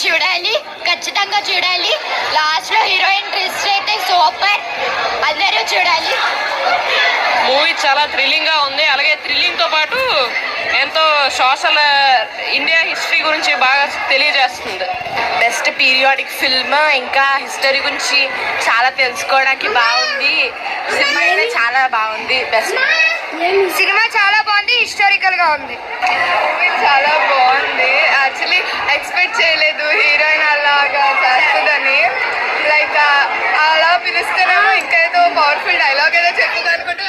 చూడాలి, ఖచ్చితంగా చూడాలి. లాస్ట్ లో హీరోయిన్ ట్విస్ట్ అయితే సూపర్, అందరూ చూడాలి. మూవీ చాలా థ్రిల్లింగ్ గా ఉంది. అలాగే థ్రిల్లింగ్ తో పాటు ఎంతో సోషల్ ఇండియా హిస్టరీ గురించి బాగా తెలియజేస్తుంది. బెస్ట్ పీరియాడిక్ ఫిల్మ్, ఇంకా హిస్టరీ గురించి చాలా తెలుసుకోవడానికి బాగుంది. సినిమా అయితే చాలా బాగుంది. బెస్ట్ సినిమా చాలా బాగుంది, హిస్టారికల్ గా ఉంది. చాలా బాగుంది. యాక్చువల్లీ ఎక్స్పెక్ట్ చేయలేదు హీరోయిన్ అలాగా చేస్తుందని. లైక్ అలా పిలుస్తున్నాము, ఇంకా ఏదో పవర్ఫుల్ డైలాగ్ ఏదో చెప్తుంది అనుకుంటే